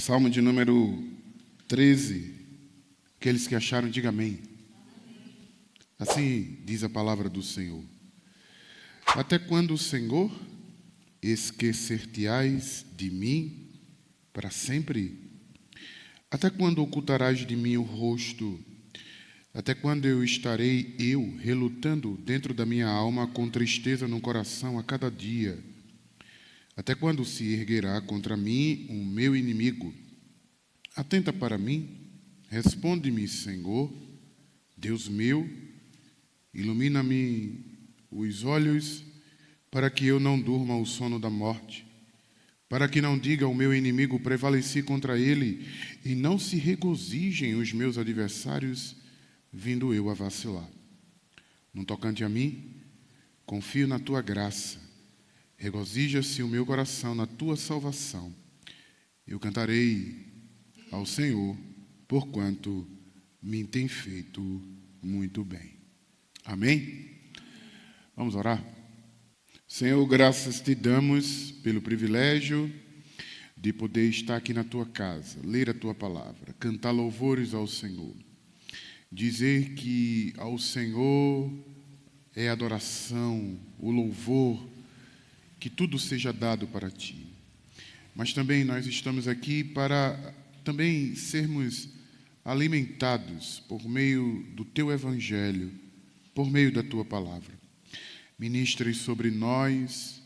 Salmo de número 13. Aqueles que acharam, diga amém. Assim diz a palavra do Senhor. Até quando, Senhor, esquecer-te-ás de mim para sempre? Até quando ocultarás de mim o rosto? Até quando eu estarei relutando dentro da minha alma com tristeza no coração a cada dia? Até quando se erguerá contra mim o meu inimigo? Atenta para mim, responde-me, Senhor, Deus meu, ilumina-me os olhos para que eu não durma o sono da morte, para que não diga ao meu inimigo, prevaleci contra ele, e não se regozijem os meus adversários, vindo eu a vacilar. No tocante a mim, confio na tua graça, regozija-se o meu coração na tua salvação. Eu cantarei ao Senhor, porquanto me tem feito muito bem. Amém? Vamos orar? Senhor, graças te damos pelo privilégio de poder estar aqui na tua casa, ler a tua palavra, cantar louvores ao Senhor, dizer que ao Senhor é adoração, o louvor, que tudo seja dado para ti. Mas também nós estamos aqui para também sermos alimentados por meio do teu evangelho, por meio da tua palavra. Ministre sobre nós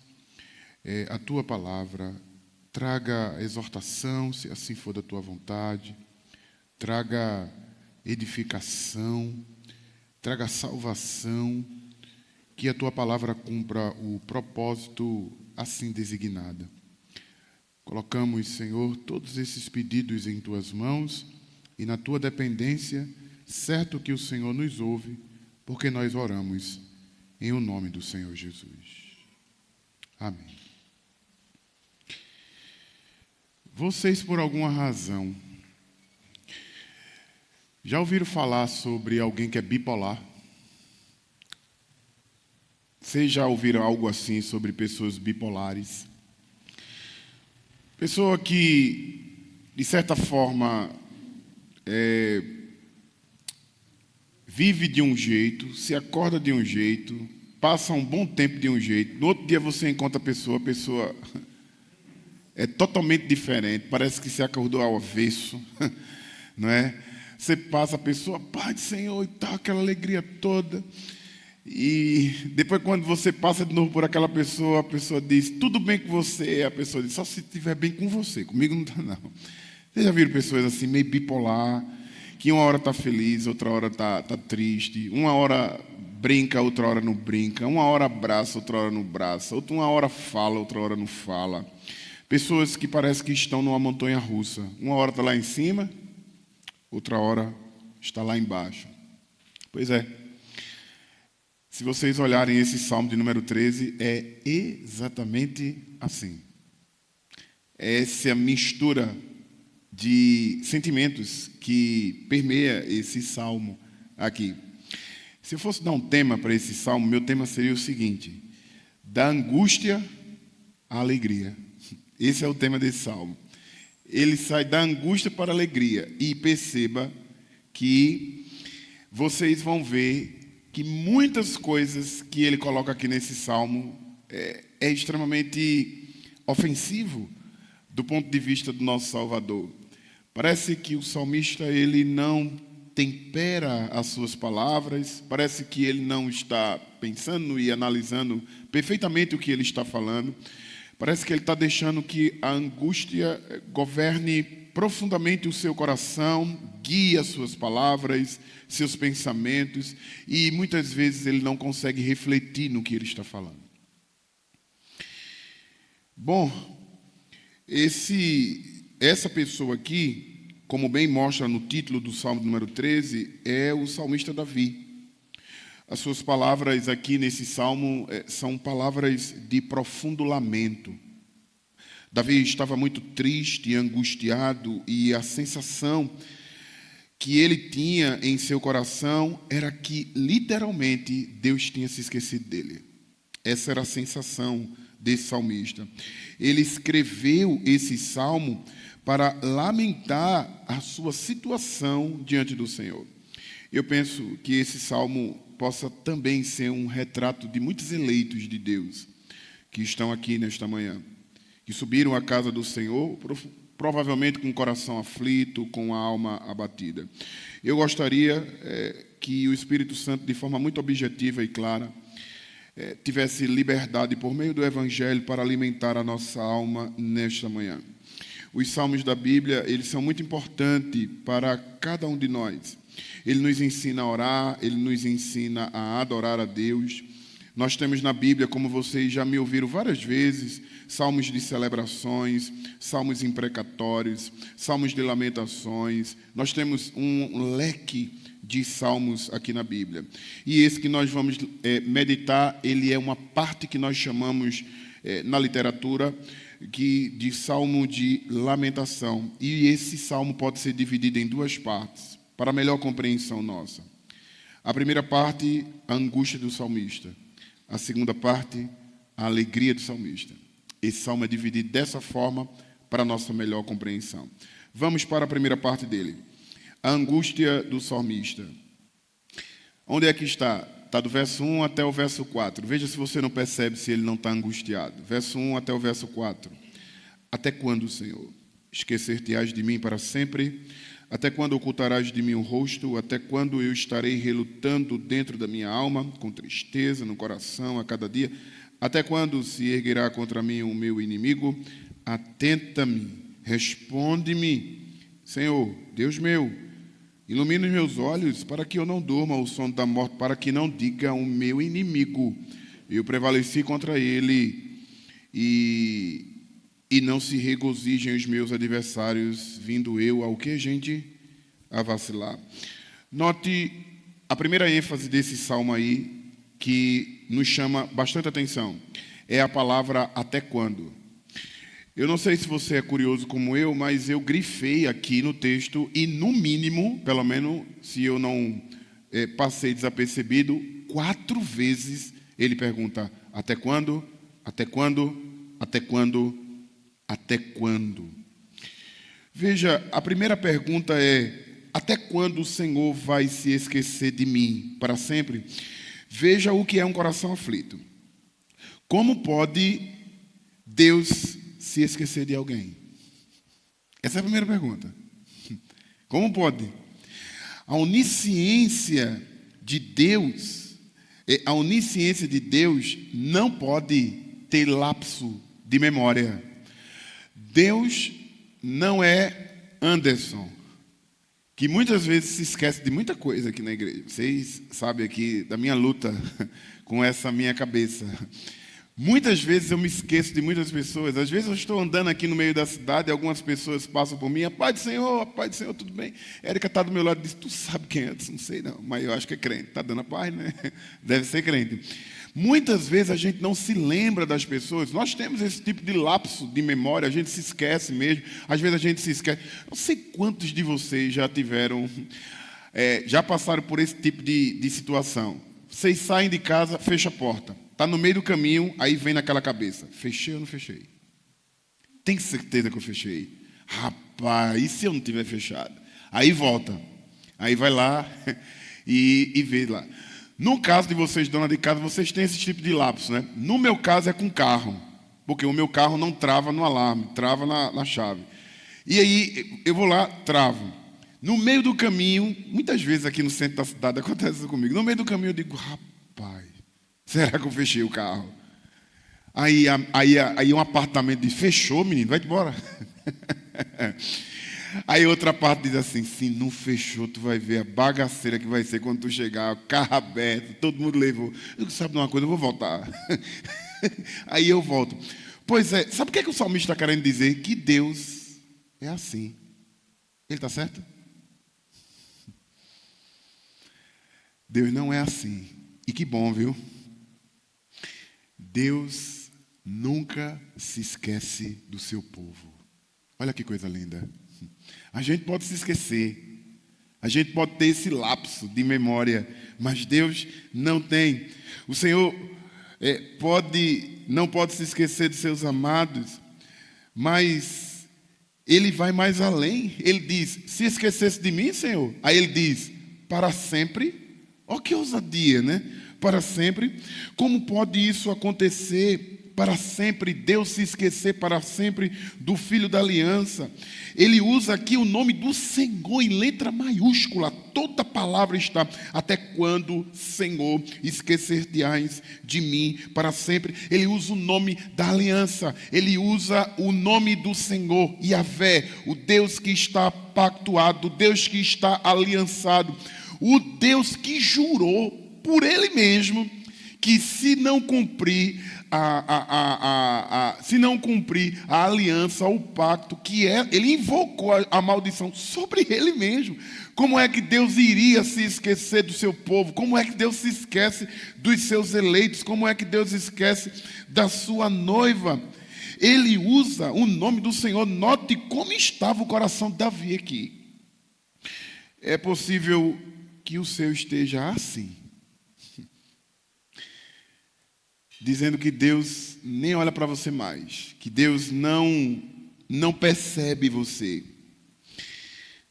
a tua palavra, traga exortação, se assim for da tua vontade, traga edificação, traga salvação, que a tua palavra cumpra o propósito assim designado. Colocamos, Senhor, todos esses pedidos em tuas mãos e na tua dependência, certo que o Senhor nos ouve, porque nós oramos em o nome do Senhor Jesus. Amém. Vocês, por alguma razão, já ouviram falar sobre alguém que é bipolar? Vocês já ouviram algo assim sobre pessoas bipolares? Pessoa que, de certa forma, vive de um jeito, se acorda de um jeito, passa um bom tempo de um jeito, no outro dia você encontra a pessoa é totalmente diferente, parece que se acordou ao avesso, não é? Você passa a pessoa, Pai do Senhor e tal, aquela alegria toda. E depois, quando você passa de novo por aquela pessoa, a pessoa diz, tudo bem com você? A pessoa diz, só se estiver bem com você, comigo não está não. Vocês já viram pessoas assim, meio bipolar, que uma hora está feliz, outra hora está triste, uma hora brinca, outra hora não brinca, uma hora abraça, outra hora não abraça, uma hora fala, outra hora não fala. Pessoas que parecem que estão numa montanha russa, uma hora está lá em cima, outra hora está lá embaixo. Pois é. Se vocês olharem esse Salmo de número 13, é exatamente assim. Essa mistura de sentimentos que permeia esse Salmo aqui. Se eu fosse dar um tema para esse Salmo, meu tema seria o seguinte: da angústia à alegria. Esse é o tema desse Salmo. Ele sai da angústia para a alegria. E perceba que vocês vão ver que muitas coisas que ele coloca aqui nesse Salmo é extremamente ofensivo do ponto de vista do nosso Salvador. Parece que o salmista ele não tempera as suas palavras, parece que ele não está pensando e analisando perfeitamente o que ele está falando. Parece que ele está deixando que a angústia governe profundamente o seu coração, guie as suas palavras, seus pensamentos, e muitas vezes ele não consegue refletir no que ele está falando. Bom, essa pessoa aqui, como bem mostra no título do Salmo número 13, é o salmista Davi. As suas palavras aqui nesse salmo são palavras de profundo lamento. Davi estava muito triste e angustiado, e a sensação que ele tinha em seu coração era que, literalmente, Deus tinha se esquecido dele. Essa era a sensação desse salmista. Ele escreveu esse salmo para lamentar a sua situação diante do Senhor. Eu penso que esse salmo possa também ser um retrato de muitos eleitos de Deus que estão aqui nesta manhã, que subiram à casa do Senhor, provavelmente com o coração aflito, com a alma abatida. Eu gostaria que o Espírito Santo, de forma muito objetiva e clara, tivesse liberdade por meio do Evangelho para alimentar a nossa alma nesta manhã. Os salmos da Bíblia, eles são muito importantes para cada um de nós. Ele nos ensina a orar, ele nos ensina a adorar a Deus. Nós temos na Bíblia, como vocês já me ouviram várias vezes, salmos de celebrações, salmos imprecatórios, salmos de lamentações. Nós temos um leque de salmos aqui na Bíblia. E esse que nós vamos meditar, ele é uma parte que nós chamamos na literatura de salmo de lamentação. E esse salmo pode ser dividido em duas partes, para melhor compreensão nossa. A primeira parte, a angústia do salmista. A segunda parte, a alegria do salmista. Esse salmo é dividido dessa forma para a nossa melhor compreensão. Vamos para a primeira parte dele. A angústia do salmista. Onde é que está? Está do verso 1 até o verso 4. Veja se você não percebe se ele não está angustiado. Verso 1 até o verso 4. Até quando, Senhor? Esquecer-te-ás de mim para sempre? Até quando ocultarás de mim o rosto? Até quando eu estarei relutando dentro da minha alma, com tristeza no coração a cada dia? Até quando se erguerá contra mim o meu inimigo? Atenta-me, responde-me, Senhor, Deus meu, ilumina os meus olhos para que eu não durma o sono da morte, para que não diga o meu inimigo, eu prevaleci contra ele e não se regozijem os meus adversários, vindo eu ao que, gente? A vacilar. Note a primeira ênfase desse salmo aí, que nos chama bastante atenção, é a palavra até quando. Eu não sei se você é curioso como eu, mas eu grifei aqui no texto e, no mínimo, pelo menos, se eu não passei desapercebido, 4 vezes ele pergunta, até quando? Até quando? Até quando? Até quando? Veja, a primeira pergunta é, até quando o Senhor vai se esquecer de mim? Para sempre? Veja o que é um coração aflito. Como pode Deus se esquecer de alguém? Essa é a primeira pergunta. Como pode? A onisciência de Deus não pode ter lapso de memória. Deus não é Anderson, que muitas vezes se esquece de muita coisa aqui na igreja. Vocês sabem aqui da minha luta com essa minha cabeça. Muitas vezes eu me esqueço de muitas pessoas. Às vezes eu estou andando aqui no meio da cidade e algumas pessoas passam por mim. A paz do Senhor, tudo bem? Érica está do meu lado e diz, tu sabe quem é? Não sei não, mas eu acho que é crente. Está dando a paz, né? Deve ser crente. Muitas vezes a gente não se lembra das pessoas. Nós temos esse tipo de lapso de memória, a gente se esquece mesmo. Às vezes a gente se esquece. Não sei quantos de vocês já tiveram, já passaram por esse tipo de situação. Vocês saem de casa, fecha a porta. Está no meio do caminho, aí vem naquela cabeça. Fechei ou não fechei? Tem certeza que eu fechei? Rapaz, e se eu não tiver fechado? Aí volta. Aí vai lá e vê lá. No caso de vocês, dona de casa, vocês têm esse tipo de lapso, né? No meu caso é com carro, porque o meu carro não trava no alarme, trava na chave. E aí eu vou lá, travo. No meio do caminho, muitas vezes aqui no centro da cidade acontece isso comigo. No meio do caminho eu digo, rapaz, será que eu fechei o carro? Aí um apartamento diz, fechou, menino, vai embora. Aí outra parte diz assim, se não fechou, tu vai ver a bagaceira que vai ser quando tu chegar, o carro aberto, todo mundo levou. Eu sabe de uma coisa, eu vou voltar. Aí eu volto. Pois é, sabe o que é que o salmista está querendo dizer? Que Deus é assim. Ele está certo? Deus não é assim. E que bom, viu? Deus nunca se esquece do seu povo. Olha que coisa linda. A gente pode se esquecer, a gente pode ter esse lapso de memória, mas Deus não tem. O Senhor não pode se esquecer de seus amados, mas ele vai mais além. Ele diz: se esquecesse de mim, Senhor. Aí ele diz: para sempre. Olha que ousadia, né? Para sempre. Como pode isso acontecer? Para sempre, Deus se esquecer para sempre do Filho da Aliança. Ele usa aqui o nome do Senhor em letra maiúscula. Toda palavra está: até quando, Senhor, esquecer-te-ás de mim para sempre? Ele usa o nome da aliança. Ele usa o nome do Senhor, Yahvé, o Deus que está pactuado, o Deus que está aliançado, o Deus que jurou por Ele mesmo que se não cumprir a aliança, o pacto, ele invocou a maldição sobre ele mesmo. Como é que Deus iria se esquecer do seu povo? Como é que Deus se esquece dos seus eleitos? Como é que Deus esquece da sua noiva? Ele usa o nome do Senhor. Note como estava o coração de Davi aqui. É possível que o seu esteja assim, dizendo que Deus nem olha para você mais, que Deus não percebe você.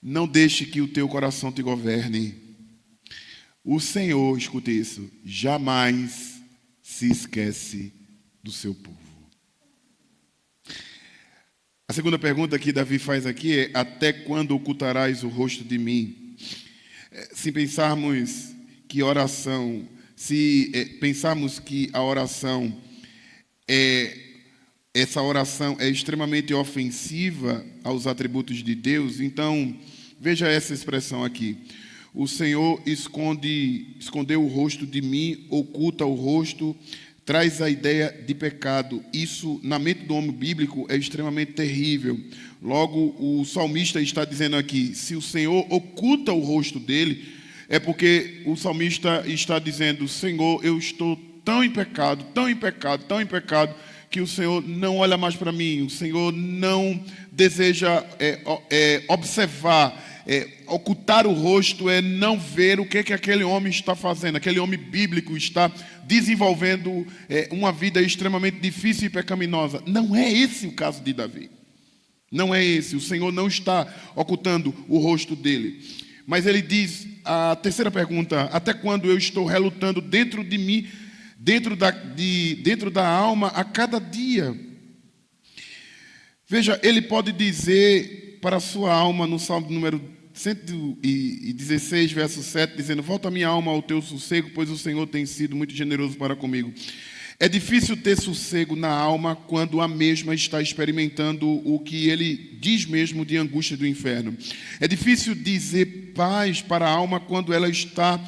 Não deixe que o teu coração te governe. O Senhor, escute isso, jamais se esquece do seu povo. A segunda pergunta que Davi faz aqui é: até quando ocultarás o rosto de mim? Se pensarmos que oração... Se pensarmos que essa oração é extremamente ofensiva aos atributos de Deus, então veja essa expressão aqui: o Senhor escondeu o rosto de mim, oculta o rosto, traz a ideia de pecado. Isso, na mente do homem bíblico, é extremamente terrível. Logo, o salmista está dizendo aqui: se o Senhor oculta o rosto dele, é porque o salmista está dizendo: Senhor, eu estou tão em pecado, tão em pecado, tão em pecado, que o Senhor não olha mais para mim, o Senhor não deseja observar, ocultar o rosto é não ver o que aquele homem está fazendo. Aquele homem bíblico está desenvolvendo uma vida extremamente difícil e pecaminosa. Não é esse o caso de Davi. Não é esse. O Senhor não está ocultando o rosto dele. Mas ele diz, a terceira pergunta: até quando eu estou relutando dentro de mim, dentro da alma, a cada dia? Veja, ele pode dizer para a sua alma, no Salmo número 116, verso 7, dizendo: volta minha alma ao teu sossego, pois o Senhor tem sido muito generoso para comigo. É difícil ter sossego na alma quando a mesma está experimentando o que ele diz mesmo de angústia do inferno. É difícil dizer paz para a alma quando ela está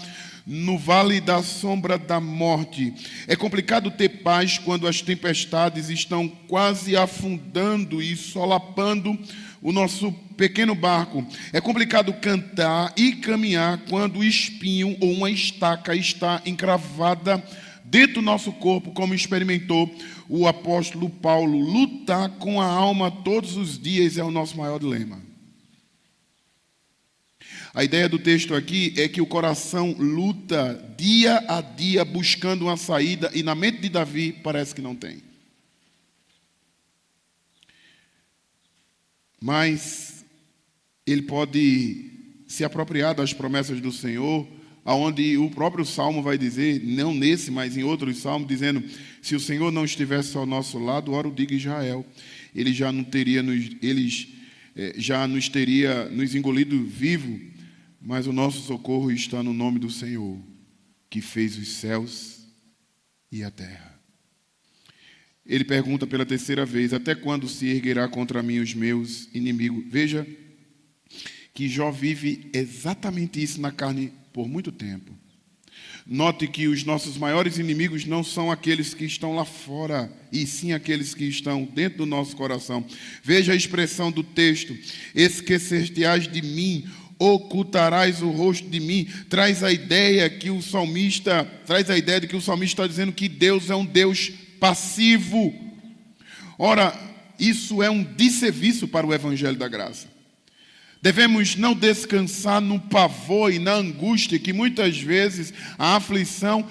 no vale da sombra da morte. É complicado ter paz quando as tempestades estão quase afundando e solapando o nosso pequeno barco. É complicado cantar e caminhar quando o espinho ou uma estaca está encravada dentro do nosso corpo, como experimentou o apóstolo Paulo. Lutar com a alma todos os dias é o nosso maior dilema. A ideia do texto aqui é que o coração luta dia a dia buscando uma saída, e na mente de Davi parece que não tem. Mas ele pode se apropriar das promessas do Senhor, aonde o próprio Salmo vai dizer, não nesse, mas em outros salmos, dizendo: se o Senhor não estivesse ao nosso lado, ora o diga Israel, ele já nos teria nos engolido vivo, mas o nosso socorro está no nome do Senhor, que fez os céus e a terra. Ele pergunta pela terceira vez: até quando se erguerá contra mim os meus inimigos? Veja que Jó vive exatamente isso na carne por muito tempo. Note que os nossos maiores inimigos não são aqueles que estão lá fora, e sim aqueles que estão dentro do nosso coração. Veja a expressão do texto: esquecer-te-ás de mim, ocultarás o rosto de mim. Traz a ideia de que o salmista está dizendo que Deus é um Deus passivo. Ora, isso é um desserviço para o Evangelho da Graça. Devemos não descansar no pavor e na angústia que muitas vezes a aflição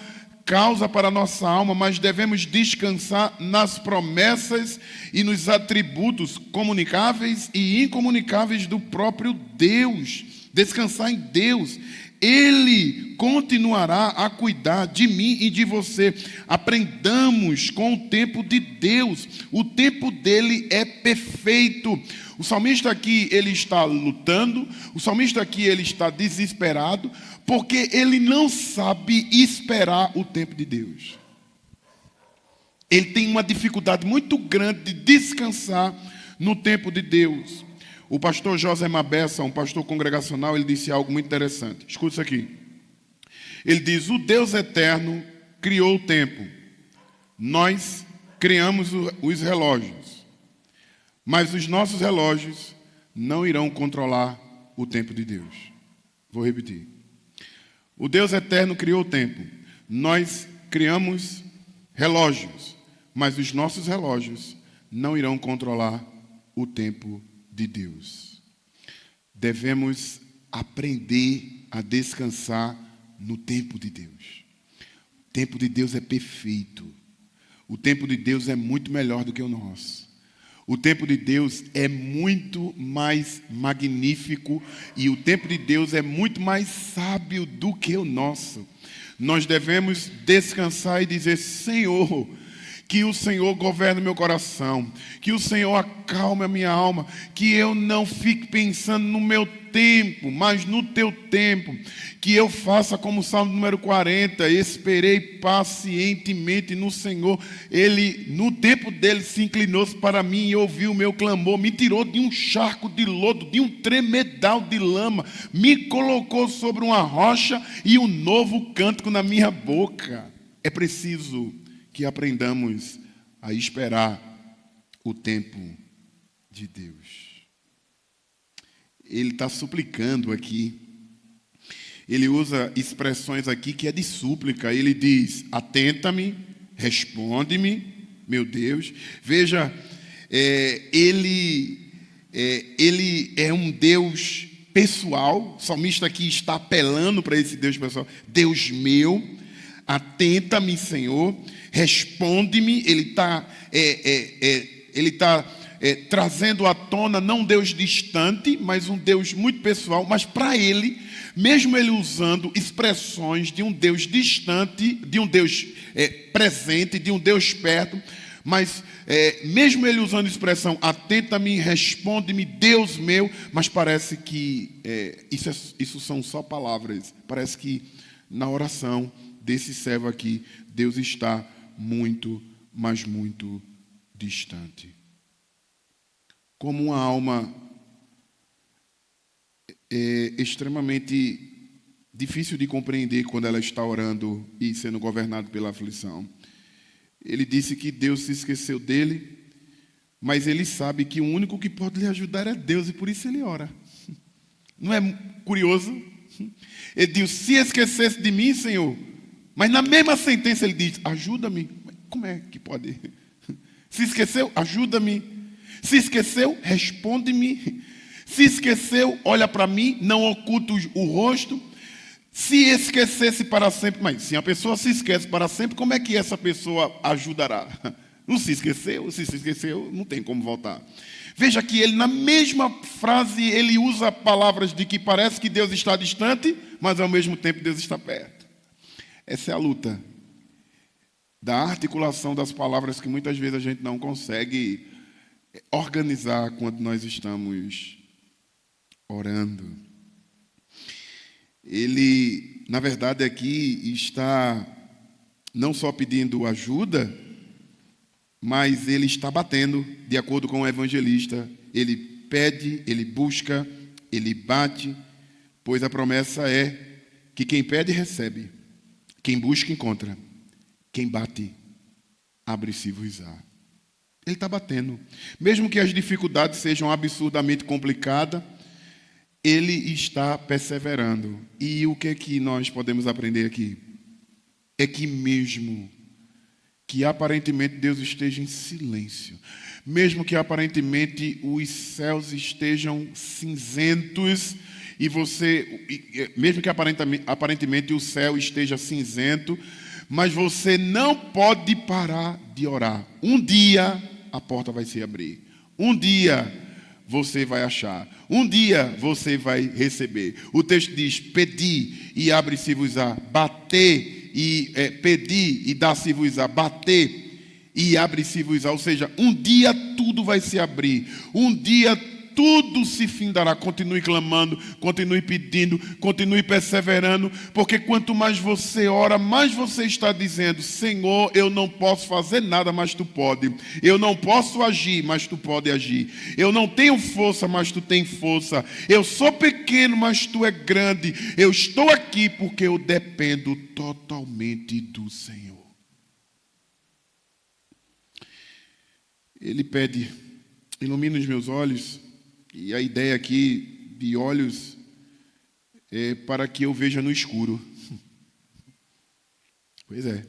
causa para a nossa alma, mas devemos descansar nas promessas e nos atributos comunicáveis e incomunicáveis do próprio Deus. Descansar em Deus. Ele continuará a cuidar de mim e de você. Aprendamos com o tempo de Deus. O tempo dele é perfeito. O salmista aqui, ele está lutando. O salmista aqui, ele está desesperado, porque ele não sabe esperar o tempo de Deus. Ele tem uma dificuldade muito grande de descansar no tempo de Deus. O pastor José Mabessa, um pastor congregacional, ele disse algo muito interessante. Escuta isso aqui. Ele diz: o Deus eterno criou o tempo. Nós criamos os relógios. Mas os nossos relógios não irão controlar o tempo de Deus. Vou repetir. O Deus eterno criou o tempo. Nós criamos relógios. Mas os nossos relógios não irão controlar o tempo de Deus. Devemos aprender a descansar no tempo de Deus. O tempo de Deus é perfeito. O tempo de Deus é muito melhor do que o nosso. O tempo de Deus é muito mais magnífico e o tempo de Deus é muito mais sábio do que o nosso. Nós devemos descansar e dizer: Senhor, que o Senhor governe o meu coração, que o Senhor acalme a minha alma, que eu não fique pensando no meu tempo, mas no teu tempo, que eu faça como o Salmo número 40, esperei pacientemente no Senhor, Ele, no tempo dele, se inclinou-se para mim e ouviu o meu clamor, me tirou de um charco de lodo, de um tremedal de lama, me colocou sobre uma rocha e um novo cântico na minha boca. É preciso que aprendamos a esperar o tempo de Deus. Ele está suplicando aqui. Ele usa expressões aqui que é de súplica. Ele diz: atenta-me, responde-me, meu Deus. Veja, ele é um Deus pessoal. O salmista aqui está apelando para esse Deus pessoal. Deus meu, atenta-me, Senhor. Responde-me. Ele está trazendo à tona não um Deus distante, mas um Deus muito pessoal. Mas para ele, mesmo ele usando expressões de um Deus distante, de um Deus presente, de um Deus perto, mas mesmo ele usando a expressão atenta-me, responde-me, Deus meu, mas parece que isso são só palavras. Parece que na oração desse servo aqui, Deus está muito, mas muito distante. Como uma alma extremamente difícil de compreender quando ela está orando e sendo governada pela aflição. Ele disse que Deus se esqueceu dele, mas ele sabe que o único que pode lhe ajudar é Deus, e por isso ele ora. Não é curioso? Ele diz: se esquecesse de mim, Senhor. Mas na mesma sentença ele diz: ajuda-me. Como é que pode? Se esqueceu, ajuda-me. Se esqueceu, responde-me. Se esqueceu, olha para mim, não oculta o rosto. Se esquecesse para sempre, mas se a pessoa se esquece para sempre, como é que essa pessoa ajudará? Não se esqueceu, se esqueceu, não tem como voltar. Veja que ele, na mesma frase, ele usa palavras de que parece que Deus está distante, mas ao mesmo tempo Deus está perto. Essa é a luta da articulação das palavras que muitas vezes a gente não consegue organizar quando nós estamos orando. Ele, na verdade, aqui está não só pedindo ajuda, mas ele está batendo, de acordo com o evangelista. Ele pede, ele busca, ele bate, pois a promessa é que quem pede, recebe. Quem busca, encontra. Quem bate, abre-se-vos-á. Ele está batendo. Mesmo que as dificuldades sejam absurdamente complicadas, ele está perseverando. E o que é que nós podemos aprender aqui? É que mesmo que aparentemente Deus esteja em silêncio, mesmo que aparentemente os céus estejam cinzentos, mesmo que aparentemente o céu esteja cinzento, Mas você não pode parar de orar. Um dia a porta vai se abrir. Um dia você vai achar. Um dia você vai receber. O texto diz: pedi e abre-se-vos-á. Bater e pedir e dar-se-vos-á. Bater e abre-se-vos-á. Ou seja, um dia tudo vai se abrir. Um dia tudo se findará. Continue clamando, continue pedindo, continue perseverando, porque quanto mais você ora, mais você está dizendo: Senhor, eu não posso fazer nada, mas Tu pode. Eu não posso agir, mas Tu pode agir. Eu não tenho força, mas Tu tens força. Eu sou pequeno, mas Tu é grande. Eu estou aqui porque eu dependo totalmente do Senhor. Ele pede: ilumina os meus olhos. E a ideia aqui de olhos é para que eu veja no escuro. Pois é.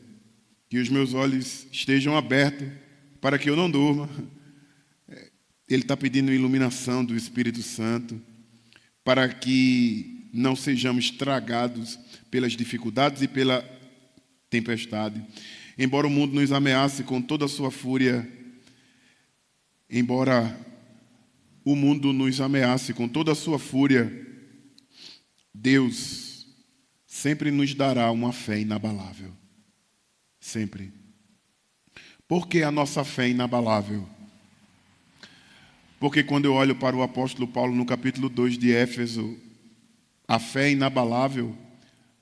Que os meus olhos estejam abertos para que eu não durma. Ele está pedindo iluminação do Espírito Santo para que não sejamos tragados pelas dificuldades e pela tempestade. Embora o mundo nos ameace com toda a sua fúria, embora o mundo nos ameace com toda a sua fúria, Deus sempre nos dará uma fé inabalável. Sempre. Por que a nossa fé é inabalável? Porque quando eu olho para o apóstolo Paulo no capítulo 2 de Éfeso, a fé é inabalável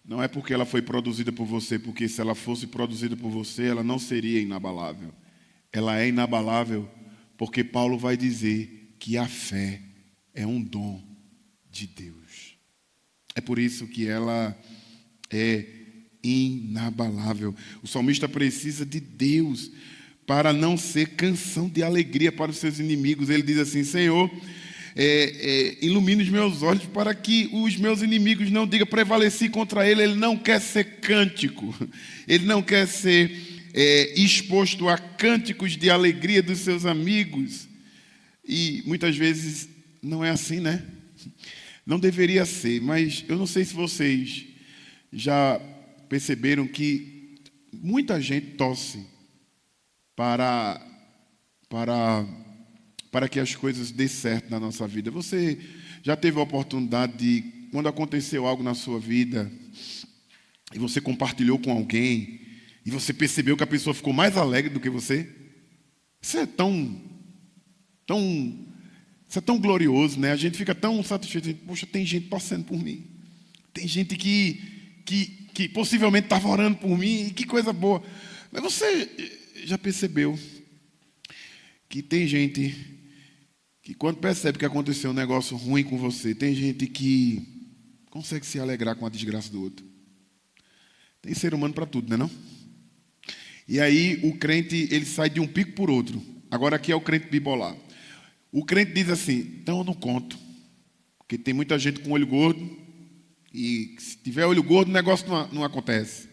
não é porque ela foi produzida por você, porque se ela fosse produzida por você, ela não seria inabalável. Ela é inabalável porque Paulo vai dizer que a fé é um dom de Deus. É por isso que ela é inabalável. O salmista precisa de Deus para não ser canção de alegria para os seus inimigos. Ele diz assim: Senhor, ilumine os meus olhos para que os meus inimigos não digam prevaleci contra ele. Ele não quer ser cântico. Ele não quer ser exposto a cânticos de alegria dos seus amigos. E muitas vezes não é assim, né? Não deveria ser, mas eu não sei se vocês já perceberam que muita gente torce para que as coisas dêem certo na nossa vida. Você já teve a oportunidade de, quando aconteceu algo na sua vida, e você compartilhou com alguém, e você percebeu que a pessoa ficou mais alegre do que você? Isso é tão glorioso, né? A gente fica tão satisfeito. Poxa, tem gente passando por mim. Tem gente que possivelmente estava orando por mim. E que coisa boa. Mas você já percebeu que tem gente que quando percebe que aconteceu um negócio ruim com você, tem gente que consegue se alegrar com a desgraça do outro. Tem ser humano para tudo, né, não? E aí o crente, ele sai de um pico por outro. Agora aqui é o crente bipolar. O crente diz assim: então eu não conto, porque tem muita gente com olho gordo, e se tiver olho gordo o negócio não acontece. O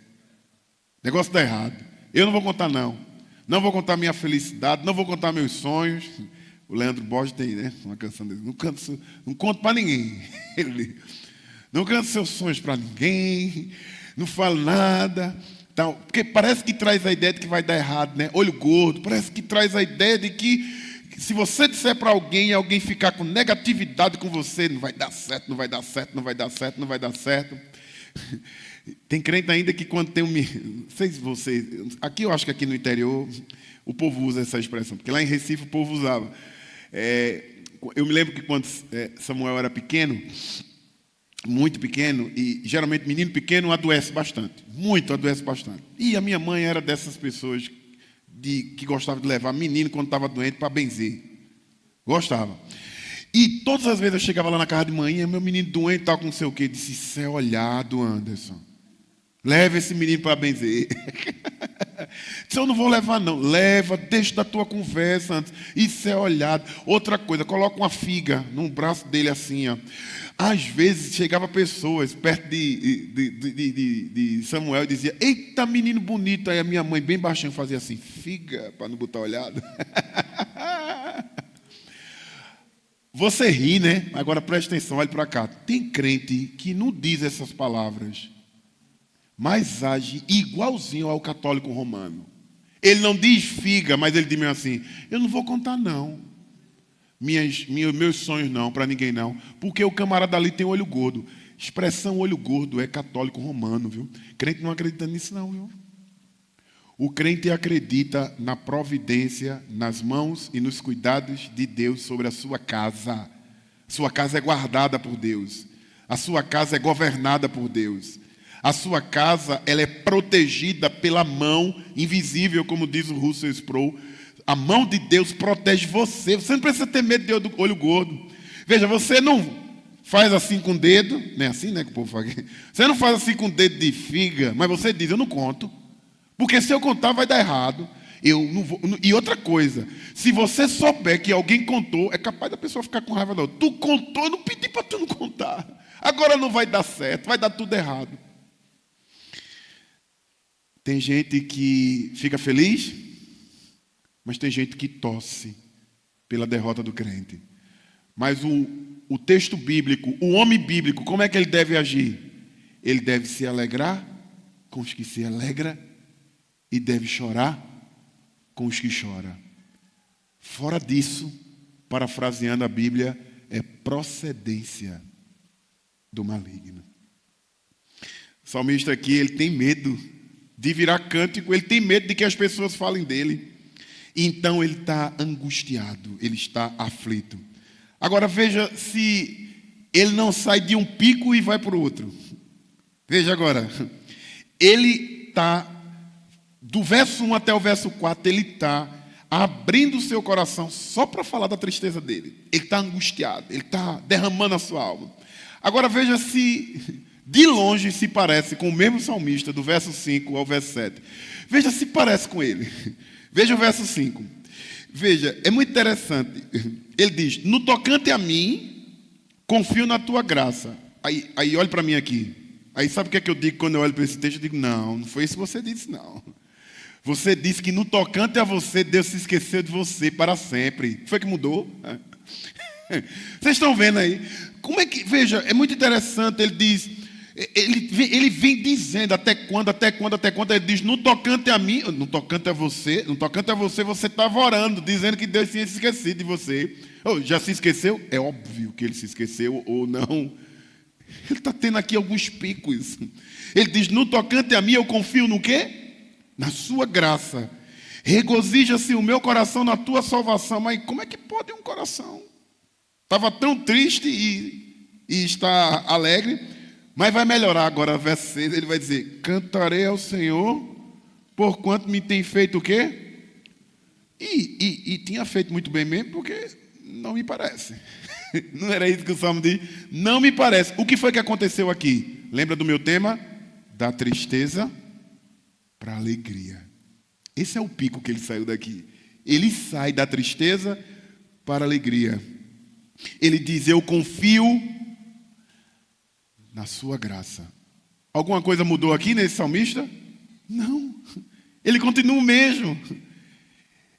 negócio dá errado. Eu não vou contar não. Não vou contar minha felicidade, não vou contar meus sonhos. O Leandro Borges tem, né, uma canção dele: não conto para ninguém. Ele não canta seus sonhos para ninguém, não fala nada. Então, porque parece que traz a ideia de que vai dar errado, né? Olho gordo, parece que traz a ideia de que se você disser para alguém e alguém ficar com negatividade com você, não vai dar certo, não vai dar certo, não vai dar certo, não vai dar certo. Tem crente ainda que quando tem não sei se você... Aqui eu acho que aqui no interior o povo usa essa expressão, porque lá em Recife o povo usava. Eu me lembro que quando Samuel era pequeno, muito pequeno, e geralmente menino pequeno adoece bastante, muito adoece bastante. E a minha mãe era dessas pessoas que gostava de levar menino quando estava doente para benzer. Gostava. E todas as vezes eu chegava lá na casa de manhã, meu menino doente, tal, com não sei o quê. Disse: isso é olhado, Anderson. Leva esse menino para benzer. Disse: eu não vou levar não. Leva, deixa da tua conversa antes. Isso é olhado. Outra coisa, coloca uma figa no braço dele assim, ó. Às vezes chegava pessoas perto de Samuel e dizia: eita, menino bonito. Aí a minha mãe bem baixinho fazia assim: figa, para não botar olhado. Você ri, né? Agora preste atenção, olhe para cá. Tem crente que não diz essas palavras, mas age igualzinho ao católico romano. Ele não diz figa, mas ele diz mesmo assim, eu não vou contar não, meus sonhos não, para ninguém não, porque o camarada ali tem olho gordo. Expressão olho gordo é católico romano, viu? Crente não acredita nisso não, viu? O crente acredita na providência, nas mãos e nos cuidados de Deus sobre a sua casa. Sua casa é guardada por Deus. A sua casa é governada por Deus. A sua casa, ela é protegida pela mão invisível, como diz o Russell Sproul. A mão de Deus protege você. Você não precisa ter medo de olho gordo. Veja, você não faz assim com o dedo, não é assim, né, que o povo faz aqui. Você não faz assim com o dedo de figa, mas você diz, eu não conto. Porque se eu contar vai dar errado. Eu não vou. E outra coisa, se você souber que alguém contou, é capaz da pessoa ficar com raiva da outra. Tu contou, eu não pedi para tu não contar. Agora não vai dar certo, vai dar tudo errado. Tem gente que fica feliz, mas tem gente que torce pela derrota do crente. Mas o texto bíblico, o homem bíblico, como é que ele deve agir? Ele deve se alegrar com os que se alegram e deve chorar com os que choram. Fora disso, parafraseando a Bíblia, é procedência do maligno. O salmista aqui, ele tem medo de virar cântico, ele tem medo de que as pessoas falem dele. Então ele está angustiado, ele está aflito. Agora veja se ele não sai de um pico e vai para o outro. Veja agora, ele está, do verso 1 até o verso 4, ele está abrindo o seu coração só para falar da tristeza dele. Ele está angustiado, ele está derramando a sua alma. Agora veja se de longe se parece com o mesmo salmista, do verso 5 ao verso 7. Veja se parece com ele. Veja o verso 5. Veja, é muito interessante. Ele diz, no tocante a mim, confio na tua graça. Aí olha para mim aqui. Aí sabe o que é que eu digo quando eu olho para esse texto? Eu digo, não foi isso que você disse, não. Você disse que no tocante a você, Deus se esqueceu de você para sempre. Foi que mudou? Vocês estão vendo aí? Como é que, veja, é muito interessante, ele diz, ele vem dizendo até quando, ele diz, no tocante a mim, no tocante a você, você estava orando, dizendo que Deus tinha se esquecido de você. Já se esqueceu? É óbvio que ele se esqueceu ou não. Ele está tendo aqui alguns picos. Ele diz, no tocante a mim, eu confio no quê? Na sua graça. Regozija-se o meu coração na tua salvação. Mas como é que pode um coração? Estava tão triste e está alegre, mas vai melhorar agora, verso 6, ele vai dizer, cantarei ao Senhor, porquanto me tem feito o quê? E tinha feito muito bem mesmo, porque não me parece. Não era isso que o Salmo diz? Não me parece. O que foi que aconteceu aqui? Lembra do meu tema? Da tristeza para a alegria. Esse é o pico que ele saiu daqui. Ele sai da tristeza para a alegria. Ele diz, eu confio na sua graça. Alguma coisa mudou aqui nesse salmista? Não. Ele continua o mesmo.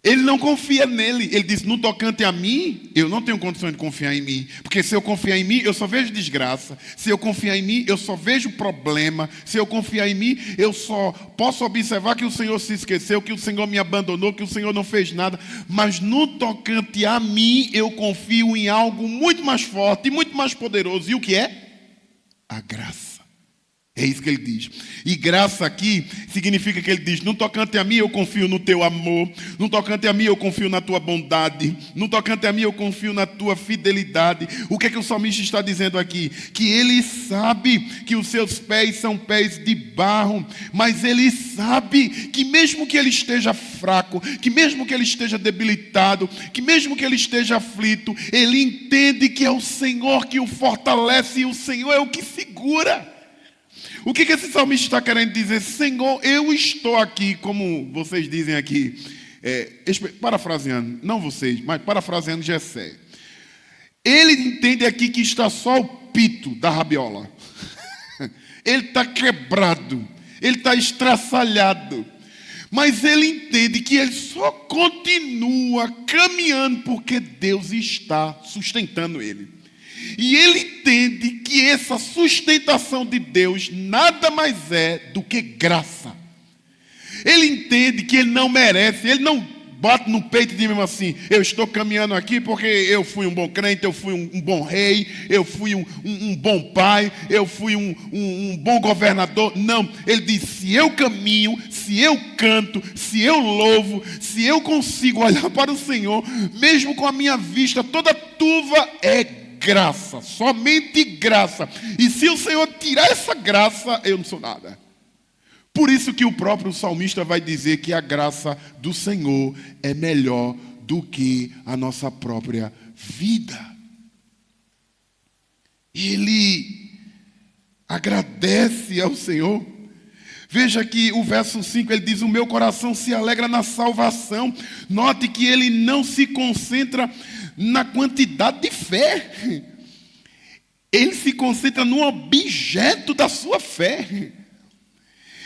Ele não confia nele. Ele diz, no tocante a mim, eu não tenho condições de confiar em mim. Porque se eu confiar em mim, eu só vejo desgraça. Se eu confiar em mim, eu só vejo problema. Se eu confiar em mim, eu só posso observar que o Senhor se esqueceu, que o Senhor me abandonou, que o Senhor não fez nada. Mas no tocante a mim, eu confio em algo muito mais forte e muito mais poderoso. E o que é? A graça. É isso que ele diz. E graça aqui significa que ele diz, no tocante a mim eu confio no teu amor, no tocante a mim eu confio na tua bondade, no tocante a mim eu confio na tua fidelidade. O que é que o salmista está dizendo aqui? Que ele sabe que os seus pés são pés de barro, mas ele sabe que mesmo que ele esteja fraco, que mesmo que ele esteja debilitado, que mesmo que ele esteja aflito, ele entende que é o Senhor que o fortalece e o Senhor é o que segura. O que esse salmista está querendo dizer? Senhor, eu estou aqui, como vocês dizem aqui, parafraseando, não vocês, mas parafraseando Jessé. Ele entende aqui que está só o pito da rabiola. Ele está quebrado, ele está estraçalhado. Mas ele entende que ele só continua caminhando porque Deus está sustentando ele. E ele entende que essa sustentação de Deus nada mais é do que graça. Ele entende que ele não merece, ele não bate no peito e diz mesmo assim: eu estou caminhando aqui porque eu fui um bom crente, eu fui um bom rei, eu fui um bom pai, eu fui um bom governador. Não, ele diz: se eu caminho, se eu canto, se eu louvo, se eu consigo olhar para o Senhor, mesmo com a minha vista toda turva, é graça, somente graça. E se o Senhor tirar essa graça, eu não sou nada. Por isso que o próprio salmista vai dizer que a graça do Senhor é melhor do que a nossa própria vida. Ele agradece ao Senhor. Veja que o verso 5, ele diz: o meu coração se alegra na salvação. Note que ele não se concentra na quantidade de fé. Ele se concentra no objeto da sua fé.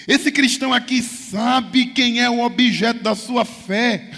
Esse cristão aqui sabe quem é o objeto da sua fé.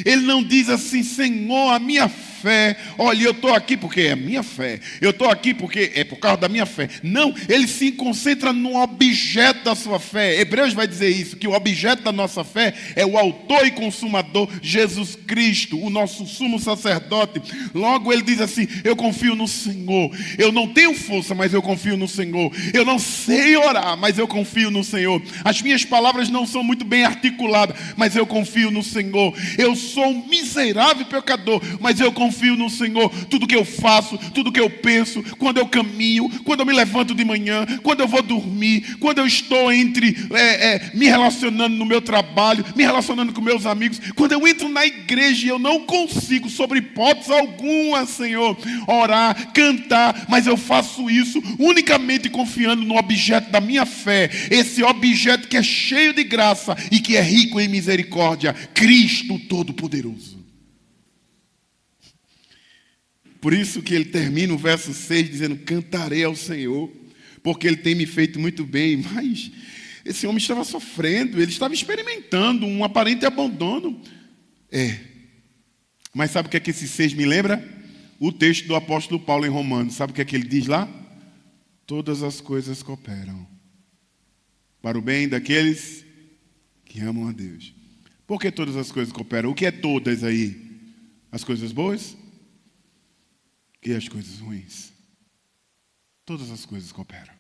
Ele não diz assim: Senhor, a minha fé, olha, eu estou aqui porque é a minha fé, eu estou aqui porque é por causa da minha fé. Não, ele se concentra no objeto da sua fé. Hebreus vai dizer isso, que o objeto da nossa fé é o autor e consumador, Jesus Cristo, o nosso sumo sacerdote. Logo ele diz assim: eu confio no Senhor. Eu não tenho força, mas eu confio no Senhor. Eu não sei orar, mas eu confio no Senhor. As minhas palavras não são muito bem articuladas, mas eu confio no Senhor. Eu sou um miserável pecador, mas eu confio no Senhor. Tudo que eu faço, tudo que eu penso, quando eu caminho, quando eu me levanto de manhã, quando eu vou dormir, quando eu estou me relacionando no meu trabalho, me relacionando com meus amigos, quando eu entro na igreja e eu não consigo, sobre hipótese alguma, Senhor, orar, cantar, mas eu faço isso unicamente confiando no objeto da minha fé, esse objeto que é cheio de graça e que é rico em misericórdia, Cristo Todo-Poderoso. Por isso que ele termina o verso 6 dizendo: cantarei ao Senhor, porque ele tem me feito muito bem. Mas esse homem estava sofrendo, ele estava experimentando um aparente abandono. Mas sabe o que é que esse 6 me lembra? O texto do apóstolo Paulo em Romanos. Sabe o que é que ele diz lá? Todas as coisas cooperam para o bem daqueles que amam a Deus. Por que todas as coisas cooperam? O que é todas aí? As coisas boas e as coisas ruins. Todas as coisas cooperam.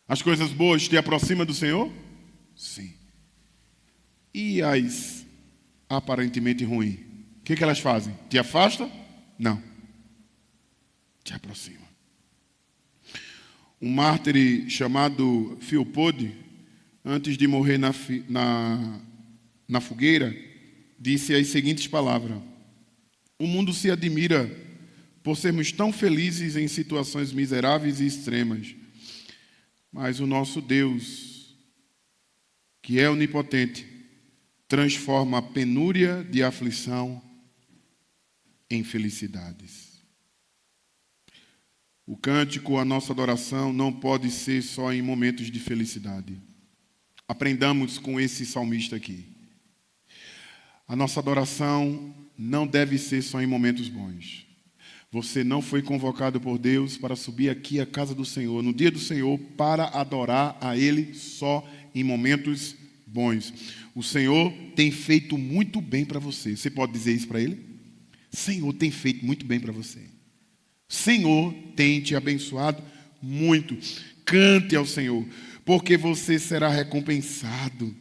As coisas boas te aproximam do Senhor? Sim. E as aparentemente ruins? O que elas fazem? Te afasta? Não. Te aproxima. Um mártir chamado Filpode, antes de morrer na fogueira, disse as seguintes palavras: o mundo se admira por sermos tão felizes em situações miseráveis e extremas, mas o nosso Deus, que é onipotente, transforma a penúria de aflição em felicidades. O cântico, a nossa adoração, não pode ser só em momentos de felicidade. Aprendamos com esse salmista aqui. A nossa adoração não deve ser só em momentos bons. Você não foi convocado por Deus para subir aqui à casa do Senhor, no dia do Senhor, para adorar a Ele só em momentos bons. O Senhor tem feito muito bem para você. Você pode dizer isso para Ele? Senhor tem feito muito bem para você. Senhor tem te abençoado muito. Cante ao Senhor, porque você será recompensado.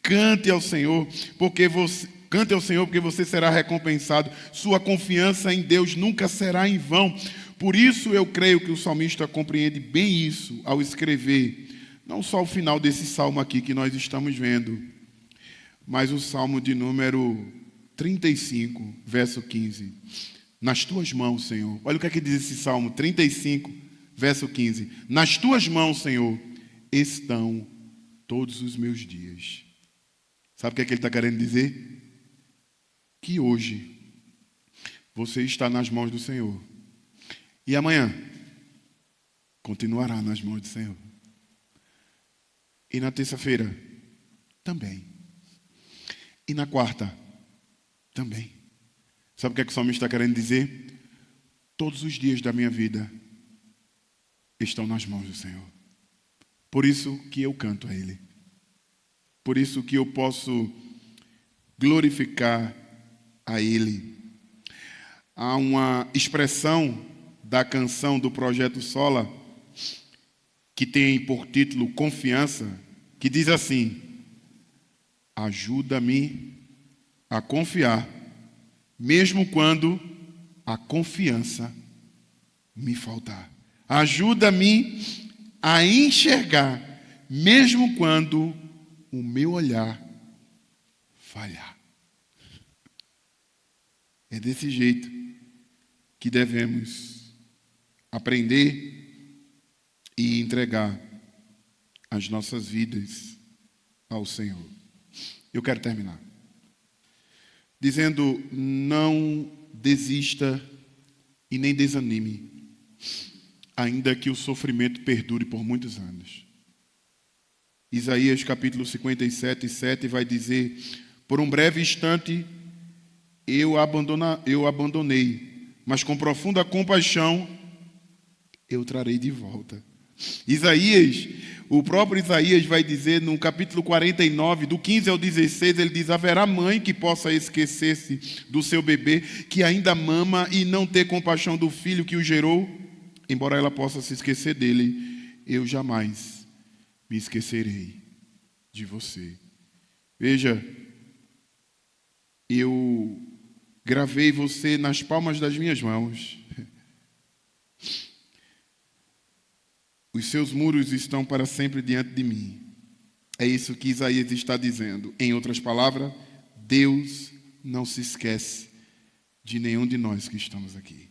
Cante ao Senhor, porque você será recompensado. Sua confiança em Deus nunca será em vão. Por isso eu creio que o salmista compreende bem isso ao escrever, não só o final desse salmo aqui que nós estamos vendo, mas o salmo de número 35, verso 15. Nas tuas mãos, Senhor. Olha o que é que diz esse salmo 35, verso 15. Nas tuas mãos, Senhor, estão todos os meus dias. Sabe o que é que ele está querendo dizer? Que hoje você está nas mãos do Senhor. E amanhã continuará nas mãos do Senhor. E na terça-feira também. E na quarta também. Sabe o que é que o salmista está querendo dizer? Todos os dias da minha vida estão nas mãos do Senhor. Por isso que eu canto a Ele. Por isso que eu posso glorificar a Ele. Há uma expressão da canção do Projeto Sola, que tem por título Confiança, que diz assim: ajuda-me a confiar, mesmo quando a confiança me faltar. Ajuda-me a enxergar, mesmo quando o meu olhar falhar. É desse jeito que devemos aprender e entregar as nossas vidas ao Senhor. Eu quero terminar dizendo: não desista e nem desanime, ainda que o sofrimento perdure por muitos anos. Isaías capítulo 57, 7 vai dizer: por um breve instante eu abandonei, mas com profunda compaixão eu trarei de volta. O próprio Isaías vai dizer no capítulo 49, do 15 ao 16, ele diz: haverá mãe que possa esquecer-se do seu bebê, que ainda mama, e não ter compaixão do filho que o gerou? Embora ela possa se esquecer dele, eu jamais me esquecerei de você. Veja, eu gravei você nas palmas das minhas mãos. Os seus muros estão para sempre diante de mim. É isso que Isaías está dizendo. Em outras palavras, Deus não se esquece de nenhum de nós que estamos aqui.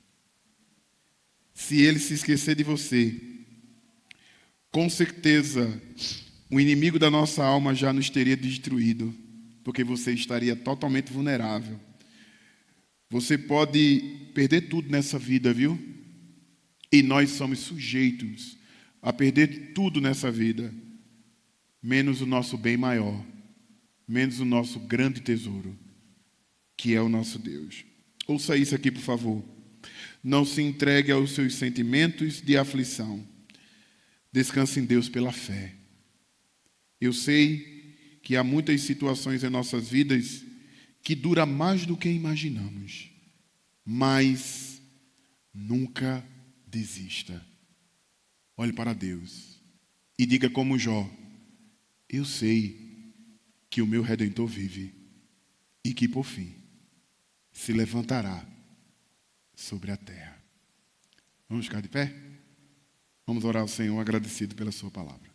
Se Ele se esquecer de você, com certeza o inimigo da nossa alma já nos teria destruído, porque você estaria totalmente vulnerável. Você pode perder tudo nessa vida, viu? E nós somos sujeitos a perder tudo nessa vida, menos o nosso bem maior, menos o nosso grande tesouro, que é o nosso Deus. Ouça isso aqui, por favor. Não se entregue aos seus sentimentos de aflição. Descanse em Deus pela fé. Eu sei que há muitas situações em nossas vidas que duram mais do que imaginamos, mas nunca desista. Olhe para Deus e diga como Jó: eu sei que o meu Redentor vive e que por fim se levantará sobre a terra. Vamos ficar de pé? Vamos orar ao Senhor agradecido pela sua palavra.